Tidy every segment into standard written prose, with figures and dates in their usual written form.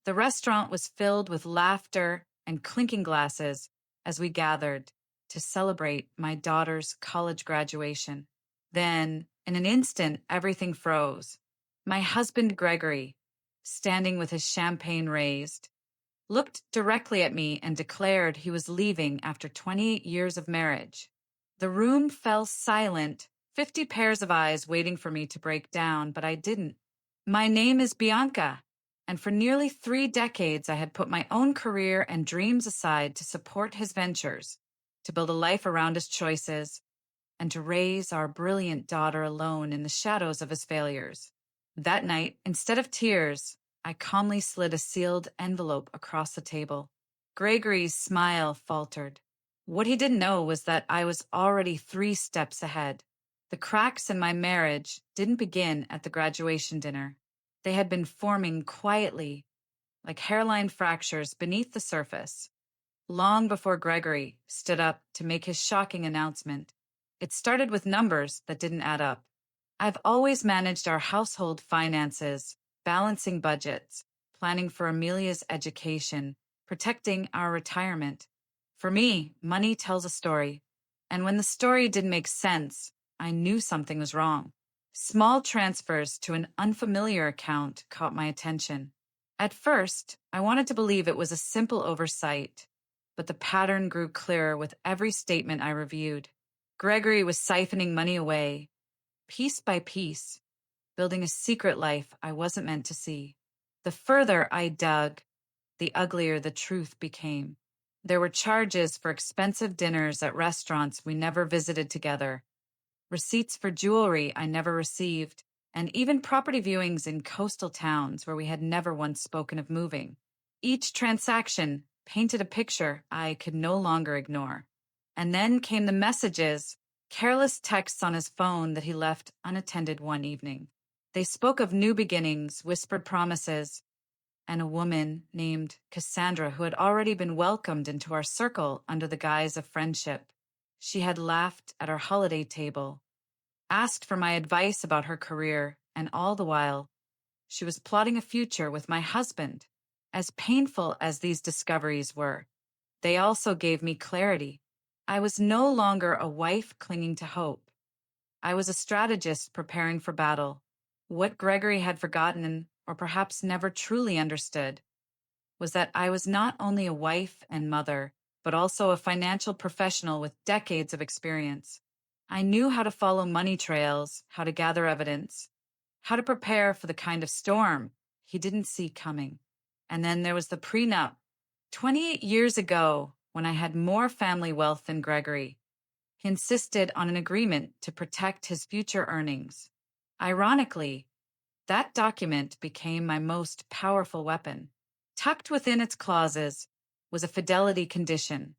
The restaurant was filled with laughter and clinking glasses as we gathered to celebrate my daughter's college graduation. Then, in an instant, everything froze. My husband, Gregory, standing with his champagne raised, looked directly at me and declared he was leaving after 28 years of marriage. The room fell silent, 50 pairs of eyes waiting for me to break down, but I didn't. My name is Bianca, and for nearly 3 decades I had put my own career and dreams aside to support his ventures, to build a life around his choices, and to raise our brilliant daughter alone in the shadows of his failures. That night, instead of tears, I calmly slid a sealed envelope across the table. Gregory's smile faltered. What he didn't know was that I was already 3 steps ahead. The cracks in my marriage didn't begin at the graduation dinner. They had been forming quietly, like hairline fractures beneath the surface, long before Gregory stood up to make his shocking announcement. It started with numbers that didn't add up. I've always managed our household finances, balancing budgets, planning for Amelia's education, protecting our retirement. For me, money tells a story, and when the story didn't make sense, I knew something was wrong. Small transfers to an unfamiliar account caught my attention. At first, I wanted to believe it was a simple oversight, but the pattern grew clearer with every statement I reviewed. Gregory was siphoning money away, piece by piece, building a secret life I wasn't meant to see. The further I dug, the uglier the truth became. There were charges for expensive dinners at restaurants we never visited together, receipts for jewelry I never received, and even property viewings in coastal towns where we had never once spoken of moving. Each transaction painted a picture I could no longer ignore. And then came the messages, careless texts on his phone that he left unattended one evening. They spoke of new beginnings, whispered promises, and a woman named Cassandra who had already been welcomed into our circle under the guise of friendship. She had laughed at our holiday table, asked for my advice about her career, and all the while, she was plotting a future with my husband. As painful as these discoveries were, they also gave me clarity. I was no longer a wife clinging to hope. I was a strategist preparing for battle. What Gregory had forgotten, or perhaps never truly understood, was that I was not only a wife and mother, but also a financial professional with decades of experience. I knew how to follow money trails, how to gather evidence, how to prepare for the kind of storm he didn't see coming. And then there was the prenup. 28 years ago, when I had more family wealth than Gregory, he insisted on an agreement to protect his future earnings. Ironically, that document became my most powerful weapon. Tucked within its clauses was a fidelity condition,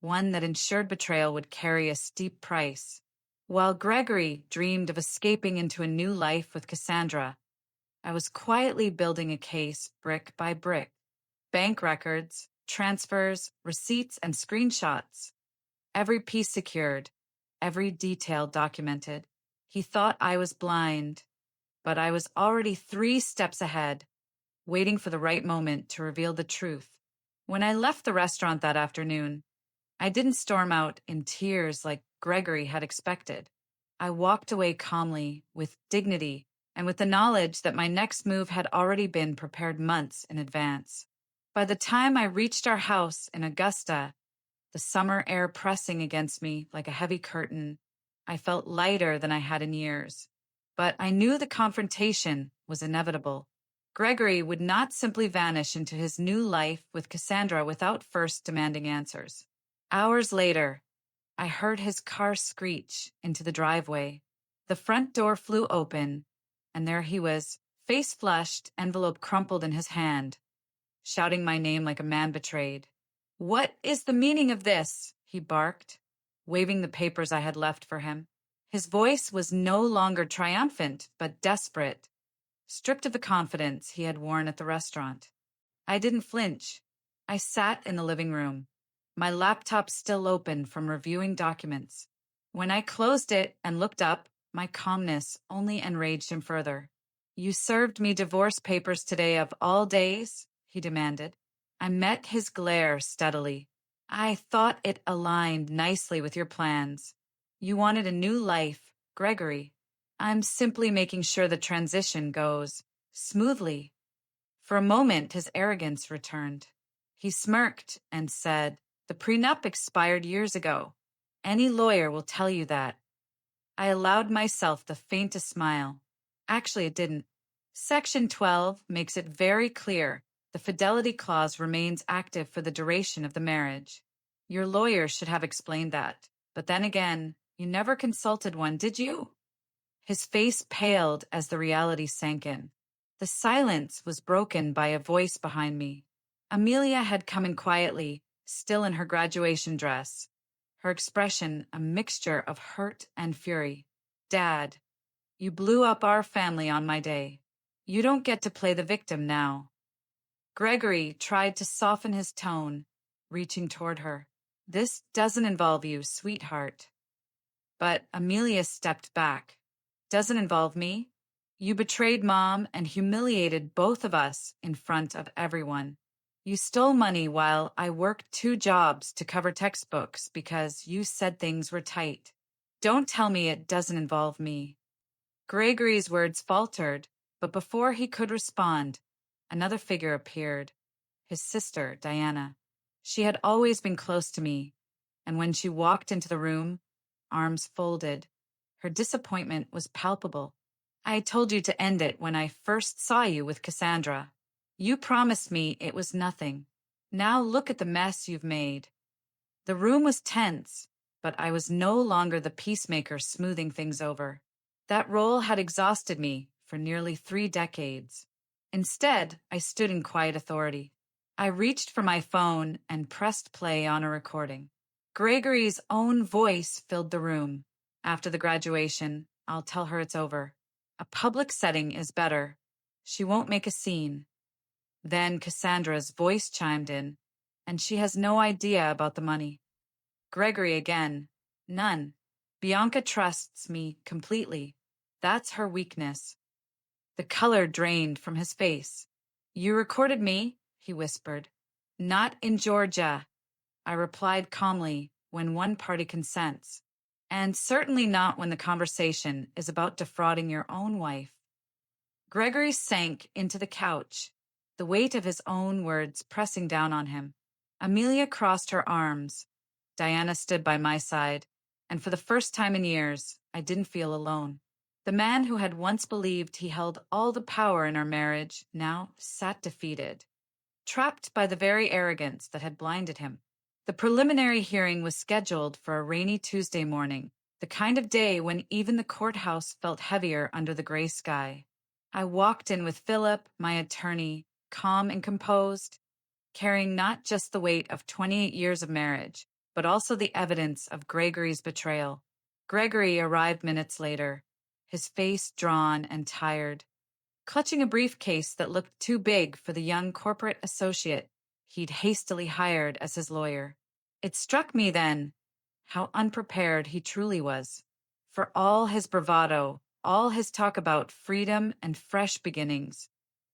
one that ensured betrayal would carry a steep price. While Gregory dreamed of escaping into a new life with Cassandra, I was quietly building a case brick by brick. Bank records, transfers, receipts, and screenshots. Every piece secured, every detail documented. He thought I was blind, but I was already 3 steps ahead, waiting for the right moment to reveal the truth. When I left the restaurant that afternoon, I didn't storm out in tears like Gregory had expected. I walked away calmly, with dignity, and with the knowledge that my next move had already been prepared months in advance. By the time I reached our house in Augusta, the summer air pressing against me like a heavy curtain, I felt lighter than I had in years. But I knew the confrontation was inevitable. Gregory would not simply vanish into his new life with Cassandra without first demanding answers. Hours later, I heard his car screech into the driveway. The front door flew open, and there he was, face flushed, envelope crumpled in his hand, shouting my name like a man betrayed. "What is the meaning of this?" he barked, waving the papers I had left for him. His voice was no longer triumphant, but desperate, stripped of the confidence he had worn at the restaurant. I didn't flinch. I sat in the living room, my laptop still open from reviewing documents. When I closed it and looked up, my calmness only enraged him further. "You served me divorce papers today of all days?" he demanded. I met his glare steadily. I thought it aligned nicely with your plans. You wanted a new life, Gregory. I'm simply making sure the transition goes smoothly. For a moment, his arrogance returned. He smirked and said, The prenup expired years ago. Any lawyer will tell you that. I allowed myself the faintest smile. Actually, it didn't. Section 12 makes it very clear the fidelity clause remains active for the duration of the marriage. Your lawyer should have explained that. But then again, you never consulted one, did you? His face paled as the reality sank in. The silence was broken by a voice behind me. Amelia had come in quietly, still in her graduation dress, her expression a mixture of hurt and fury. Dad, you blew up our family on my day. You don't get to play the victim now. Gregory tried to soften his tone, reaching toward her. This doesn't involve you, sweetheart. But Amelia stepped back. Doesn't involve me? You betrayed Mom and humiliated both of us in front of everyone. You stole money while I worked 2 jobs to cover textbooks because you said things were tight. Don't tell me it doesn't involve me. Gregory's words faltered, but before he could respond, another figure appeared. His sister, Diana. She had always been close to me, and when she walked into the room, arms folded, her disappointment was palpable. I told you to end it when I first saw you with Cassandra. You promised me it was nothing. Now look at the mess you've made. The room was tense, but I was no longer the peacemaker smoothing things over. That role had exhausted me for nearly 3 decades. Instead, I stood in quiet authority. I reached for my phone and pressed play on a recording. Gregory's own voice filled the room. After the graduation, I'll tell her it's over. A public setting is better. She won't make a scene. Then Cassandra's voice chimed in, and she has no idea about the money. Gregory again. None. Bianca trusts me completely. That's her weakness. The color drained from his face. You recorded me, he whispered. Not in Georgia, I replied calmly when one party consents, and certainly not when the conversation is about defrauding your own wife. Gregory sank into the couch, the weight of his own words pressing down on him. Amelia crossed her arms. Diana stood by my side, and for the first time in years, I didn't feel alone. The man who had once believed he held all the power in our marriage now sat defeated, trapped by the very arrogance that had blinded him. The preliminary hearing was scheduled for a rainy Tuesday morning, the kind of day when even the courthouse felt heavier under the gray sky. I walked in with Philip, my attorney, calm and composed, carrying not just the weight of 28 years of marriage, but also the evidence of Gregory's betrayal. Gregory arrived minutes later, his face drawn and tired, clutching a briefcase that looked too big for the young corporate associate he'd hastily hired as his lawyer. It struck me then how unprepared he truly was. For all his bravado, all his talk about freedom and fresh beginnings,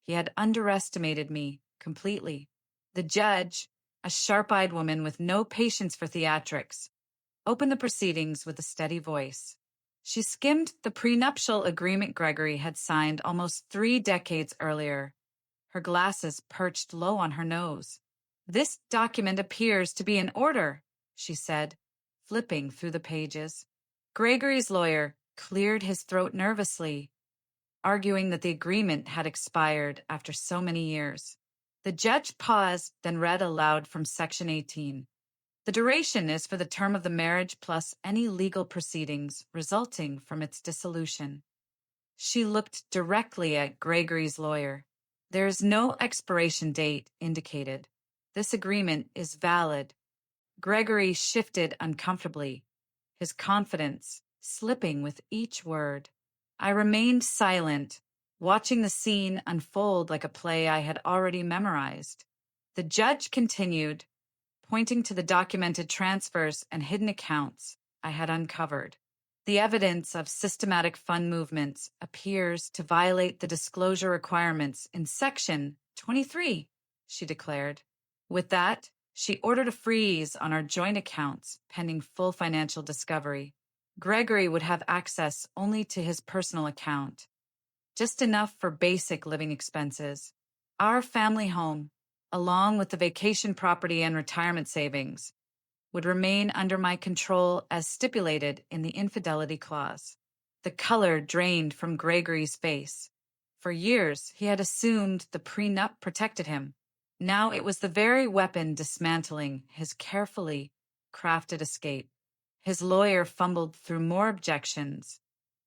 he had underestimated me completely. The judge, a sharp-eyed woman with no patience for theatrics, opened the proceedings with a steady voice. She skimmed the prenuptial agreement Gregory had signed almost 3 decades earlier, her glasses perched low on her nose. This document appears to be in order, she said, flipping through the pages. Gregory's lawyer cleared his throat nervously, arguing that the agreement had expired after so many years. The judge paused, then read aloud from Section 18. The duration is for the term of the marriage plus any legal proceedings resulting from its dissolution. She looked directly at Gregory's lawyer. There is no expiration date indicated. This agreement is valid. Gregory shifted uncomfortably, his confidence slipping with each word. I remained silent, watching the scene unfold like a play I had already memorized. The judge continued, pointing to the documented transfers and hidden accounts I had uncovered. The evidence of systematic fund movements appears to violate the disclosure requirements in Section 23, she declared. With that, she ordered a freeze on our joint accounts pending full financial discovery. Gregory would have access only to his personal account, just enough for basic living expenses. Our family home, along with the vacation property and retirement savings, would remain under my control as stipulated in the infidelity clause. The color drained from Gregory's face. For years, he had assumed the prenup protected him. Now it was the very weapon dismantling his carefully crafted escape. His lawyer fumbled through more objections,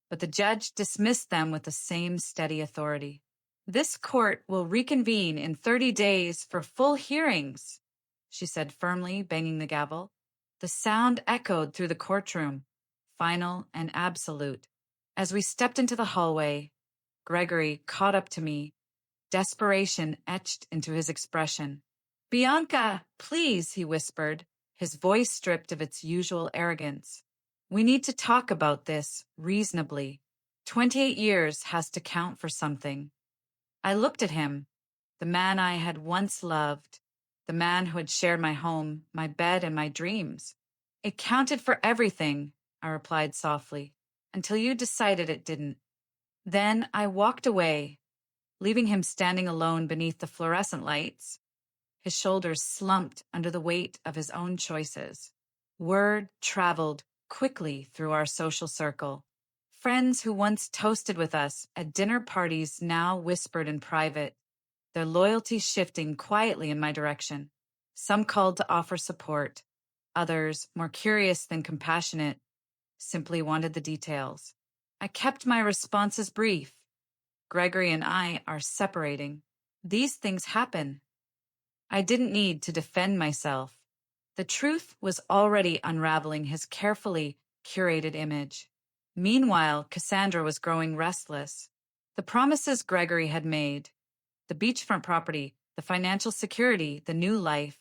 but the judge dismissed them with the same steady authority. This court will reconvene in 30 days for full hearings, she said firmly, banging the gavel. The sound echoed through the courtroom, final and absolute. As we stepped into the hallway, Gregory caught up to me, desperation etched into his expression. "Bianca, please," he whispered, his voice stripped of its usual arrogance. "We need to talk about this reasonably. 28 years has to count for something." I looked at him, the man I had once loved, the man who had shared my home, my bed, and my dreams. "It counted for everything," I replied softly, "until you decided it didn't." Then I walked away, leaving him standing alone beneath the fluorescent lights, his shoulders slumped under the weight of his own choices. Word traveled quickly through our social circle. Friends who once toasted with us at dinner parties now whispered in private, their loyalty shifting quietly in my direction. Some called to offer support. Others, more curious than compassionate, simply wanted the details. I kept my responses brief. Gregory and I are separating. These things happen. I didn't need to defend myself. The truth was already unraveling his carefully curated image. Meanwhile, Cassandra was growing restless. The promises Gregory had made, the beachfront property, the financial security, the new life,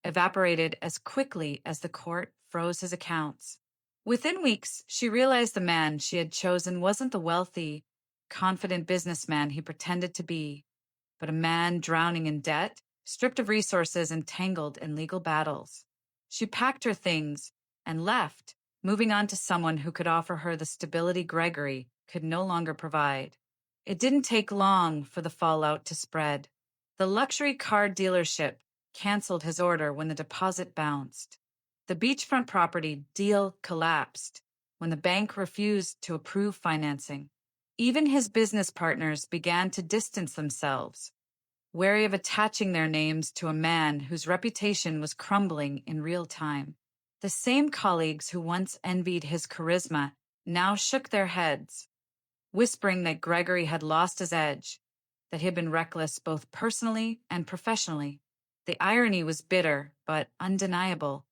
evaporated as quickly as the court froze his accounts. Within weeks, she realized the man she had chosen wasn't the wealthy, confident businessman he pretended to be, but a man drowning in debt, stripped of resources and tangled in legal battles. She packed her things and left, moving on to someone who could offer her the stability Gregory could no longer provide. It didn't take long for the fallout to spread. The luxury car dealership canceled his order when the deposit bounced. The beachfront property deal collapsed when the bank refused to approve financing. Even his business partners began to distance themselves, wary of attaching their names to a man whose reputation was crumbling in real time. The same colleagues who once envied his charisma now shook their heads, whispering that Gregory had lost his edge, that he had been reckless both personally and professionally. The irony was bitter, but undeniable.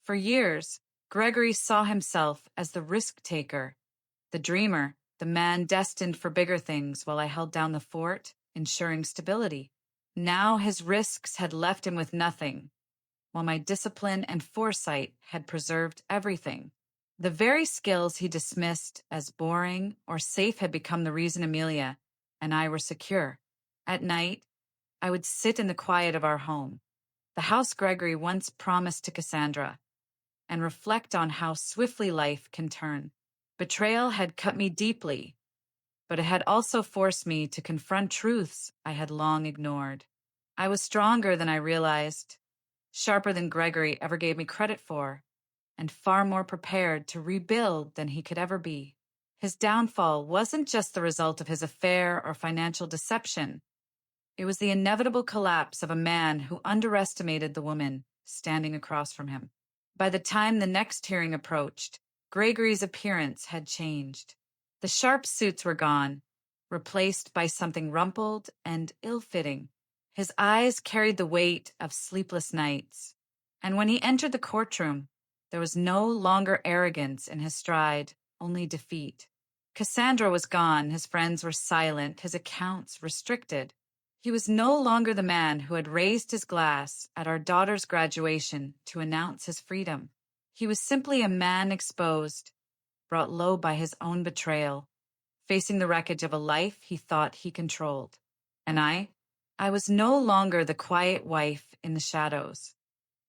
For years, Gregory saw himself as the risk-taker, the dreamer, the man destined for bigger things while I held down the fort, ensuring stability. Now his risks had left him with nothing, while my discipline and foresight had preserved everything. The very skills he dismissed as boring or safe had become the reason Amelia and I were secure. At night, I would sit in the quiet of our home, the house Gregory once promised to Cassandra, and reflect on how swiftly life can turn. Betrayal had cut me deeply, but it had also forced me to confront truths I had long ignored. I was stronger than I realized, sharper than Gregory ever gave me credit for, and far more prepared to rebuild than he could ever be. His downfall wasn't just the result of his affair or financial deception. It was the inevitable collapse of a man who underestimated the woman standing across from him. By the time the next hearing approached, Gregory's appearance had changed. The sharp suits were gone, replaced by something rumpled and ill-fitting. His eyes carried the weight of sleepless nights, and when he entered the courtroom, there was no longer arrogance in his stride, only defeat. Cassandra was gone, his friends were silent, his accounts restricted. He was no longer the man who had raised his glass at our daughter's graduation to announce his freedom. He was simply a man exposed, brought low by his own betrayal, facing the wreckage of a life he thought he controlled. And I I was no longer the quiet wife in the shadows.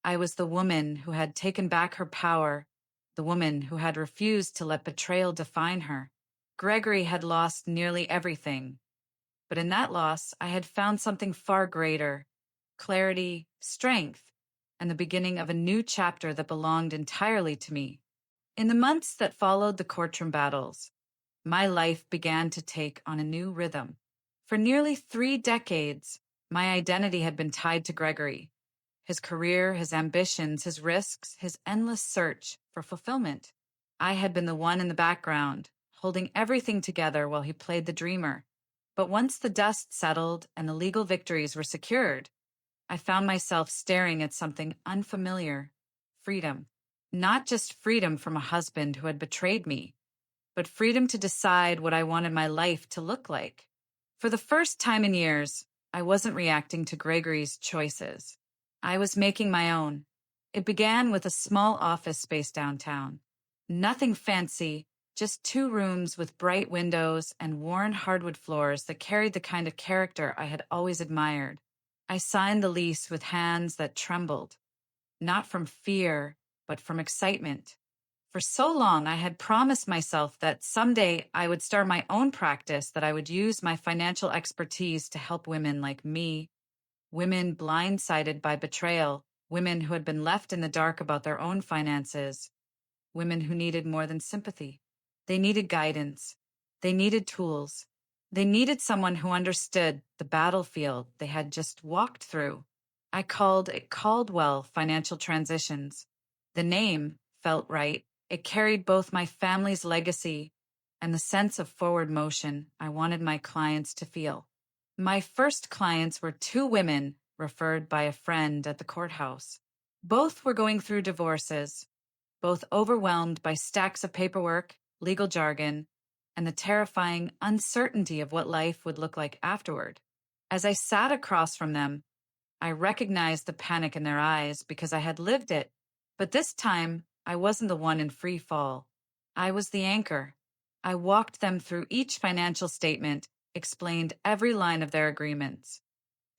I was the woman who had taken back her power, the woman who had refused to let betrayal define her. Gregory had lost nearly everything, but in that loss, I had found something far greater: clarity, strength, and the beginning of a new chapter that belonged entirely to me. In the months that followed the courtroom battles, my life began to take on a new rhythm. For nearly 3 decades, my identity had been tied to Gregory: his career, his ambitions, his risks, his endless search for fulfillment. I had been the one in the background, holding everything together while he played the dreamer. But once the dust settled and the legal victories were secured, I found myself staring at something unfamiliar: freedom. Not just freedom from a husband who had betrayed me, but freedom to decide what I wanted my life to look like. For the first time in years, I wasn't reacting to Gregory's choices. I was making my own. It began with a small office space downtown. Nothing fancy, just 2 rooms with bright windows and worn hardwood floors that carried the kind of character I had always admired. I signed the lease with hands that trembled, not from fear, but from excitement. For so long, I had promised myself that someday I would start my own practice, that I would use my financial expertise to help women like me, women blindsided by betrayal, women who had been left in the dark about their own finances, women who needed more than sympathy. They needed guidance. They needed tools. They needed someone who understood the battlefield they had just walked through. I called it Caldwell Financial Transitions. The name felt right. It carried both my family's legacy and the sense of forward motion I wanted my clients to feel. My first clients were 2 women referred by a friend at the courthouse. Both were going through divorces, both overwhelmed by stacks of paperwork, legal jargon, and the terrifying uncertainty of what life would look like afterward. As I sat across from them, I recognized the panic in their eyes because I had lived it. But this time, I wasn't the one in free fall. I was the anchor. I walked them through each financial statement, explained every line of their agreements,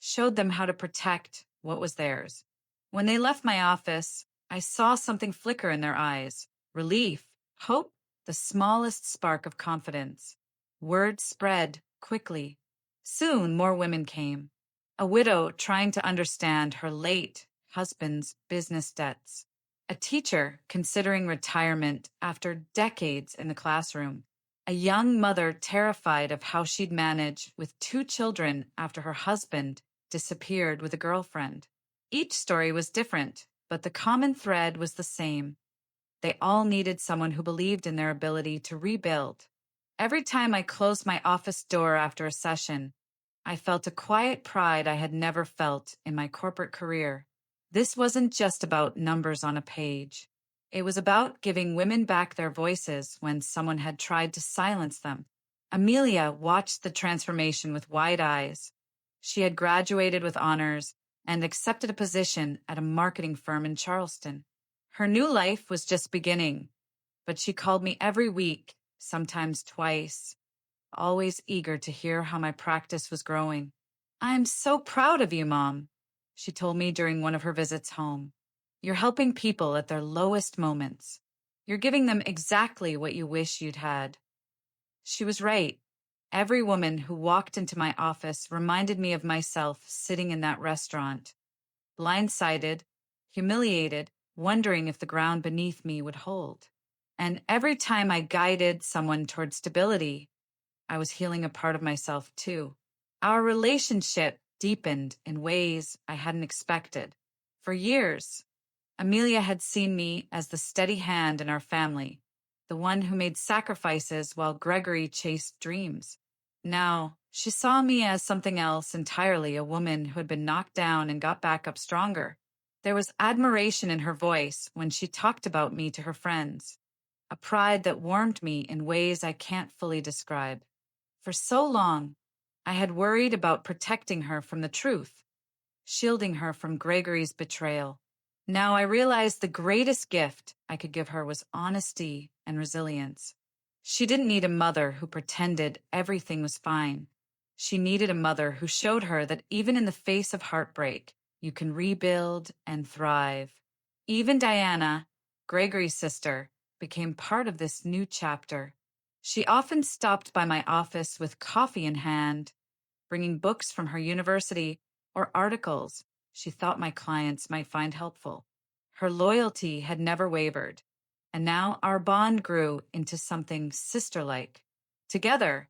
showed them how to protect what was theirs. When they left my office, I saw something flicker in their eyes: relief, hope, the smallest spark of confidence. Word spread quickly. Soon more women came. A widow trying to understand her late husband's business debts. A teacher considering retirement after decades in the classroom. A young mother terrified of how she'd manage with 2 children after her husband disappeared with a girlfriend. Each story was different, but the common thread was the same. They all needed someone who believed in their ability to rebuild. Every time I closed my office door after a session, I felt a quiet pride I had never felt in my corporate career. This wasn't just about numbers on a page. It was about giving women back their voices when someone had tried to silence them. Amelia watched the transformation with wide eyes. She had graduated with honors and accepted a position at a marketing firm in Charleston. Her new life was just beginning, but she called me every week, sometimes twice, always eager to hear how my practice was growing. "I am so proud of you, Mom," she told me during one of her visits home. "You're helping people at their lowest moments. You're giving them exactly what you wish you'd had." She was right. Every woman who walked into my office reminded me of myself sitting in that restaurant, blindsided, humiliated, wondering if the ground beneath me would hold. And every time I guided someone toward stability, I was healing a part of myself too. Our relationship deepened in ways I hadn't expected. For years, Amelia had seen me as the steady hand in our family, the one who made sacrifices while Gregory chased dreams. Now, she saw me as something else entirely: a woman who had been knocked down and got back up stronger. There was admiration in her voice when she talked about me to her friends, a pride that warmed me in ways I can't fully describe. For so long, I had worried about protecting her from the truth, shielding her from Gregory's betrayal. Now I realized the greatest gift I could give her was honesty and resilience. She didn't need a mother who pretended everything was fine. She needed a mother who showed her that even in the face of heartbreak, you can rebuild and thrive. Even Diana, Gregory's sister, became part of this new chapter. She often stopped by my office with coffee in hand, bringing books from her university or articles she thought my clients might find helpful. Her loyalty had never wavered, and now our bond grew into something sister-like. Together,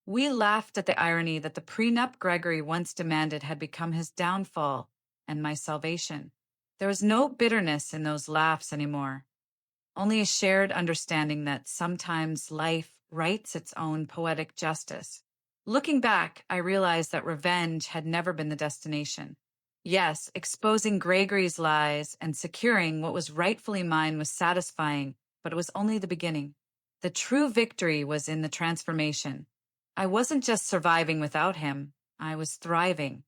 we laughed at the irony that the prenup Gregory once demanded had become his downfall and my salvation. There was no bitterness in those laughs anymore, only a shared understanding that sometimes life writes its own poetic justice. Looking back, I realized that revenge had never been the destination. Yes, exposing Gregory's lies and securing what was rightfully mine was satisfying, but it was only the beginning. The true victory was in the transformation. I wasn't just surviving without him, I was thriving.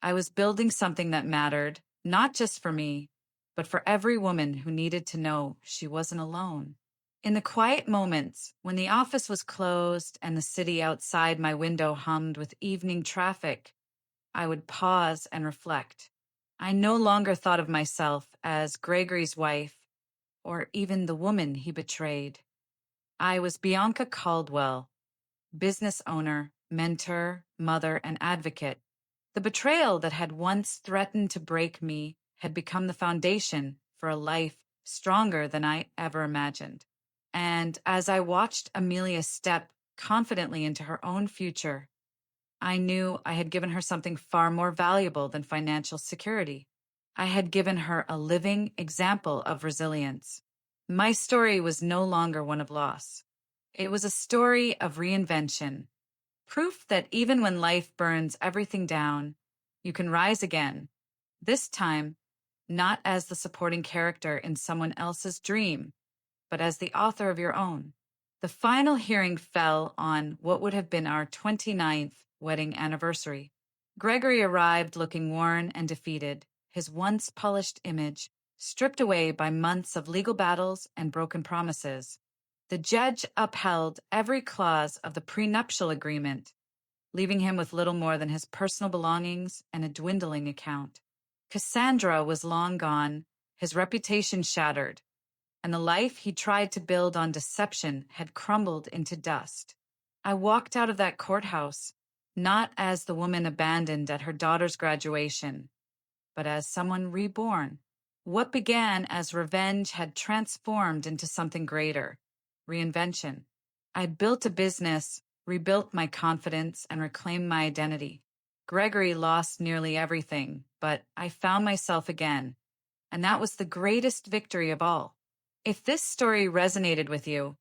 I was building something that mattered, not just for me, but for every woman who needed to know she wasn't alone. In the quiet moments, when the office was closed and the city outside my window hummed with evening traffic, I would pause and reflect. I no longer thought of myself as Gregory's wife or even the woman he betrayed. I was Bianca Caldwell, business owner, mentor, mother, and advocate. The betrayal that had once threatened to break me had become the foundation for a life stronger than I ever imagined. And as I watched Amelia step confidently into her own future, I knew I had given her something far more valuable than financial security. I had given her a living example of resilience. My story was no longer one of loss. It was a story of reinvention, proof that even when life burns everything down, you can rise again. This time, not as the supporting character in someone else's dream, but as the author of your own. The final hearing fell on what would have been our 29th wedding anniversary. Gregory arrived looking worn and defeated, his once polished image stripped away by months of legal battles and broken promises. The judge upheld every clause of the prenuptial agreement, leaving him with little more than his personal belongings and a dwindling account. Cassandra was long gone, his reputation shattered, and the life he tried to build on deception had crumbled into dust. I walked out of that courthouse, not as the woman abandoned at her daughter's graduation, but as someone reborn. What began as revenge had transformed into something greater, reinvention. I built a business, rebuilt my confidence, and reclaimed my identity. Gregory lost nearly everything, but I found myself again, and that was the greatest victory of all. If this story resonated with you,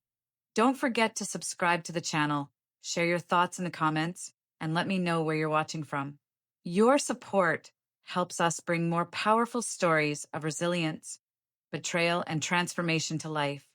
don't forget to subscribe to the channel, share your thoughts in the comments, and let me know where you're watching from. Your support helps us bring more powerful stories of resilience, betrayal, and transformation to life.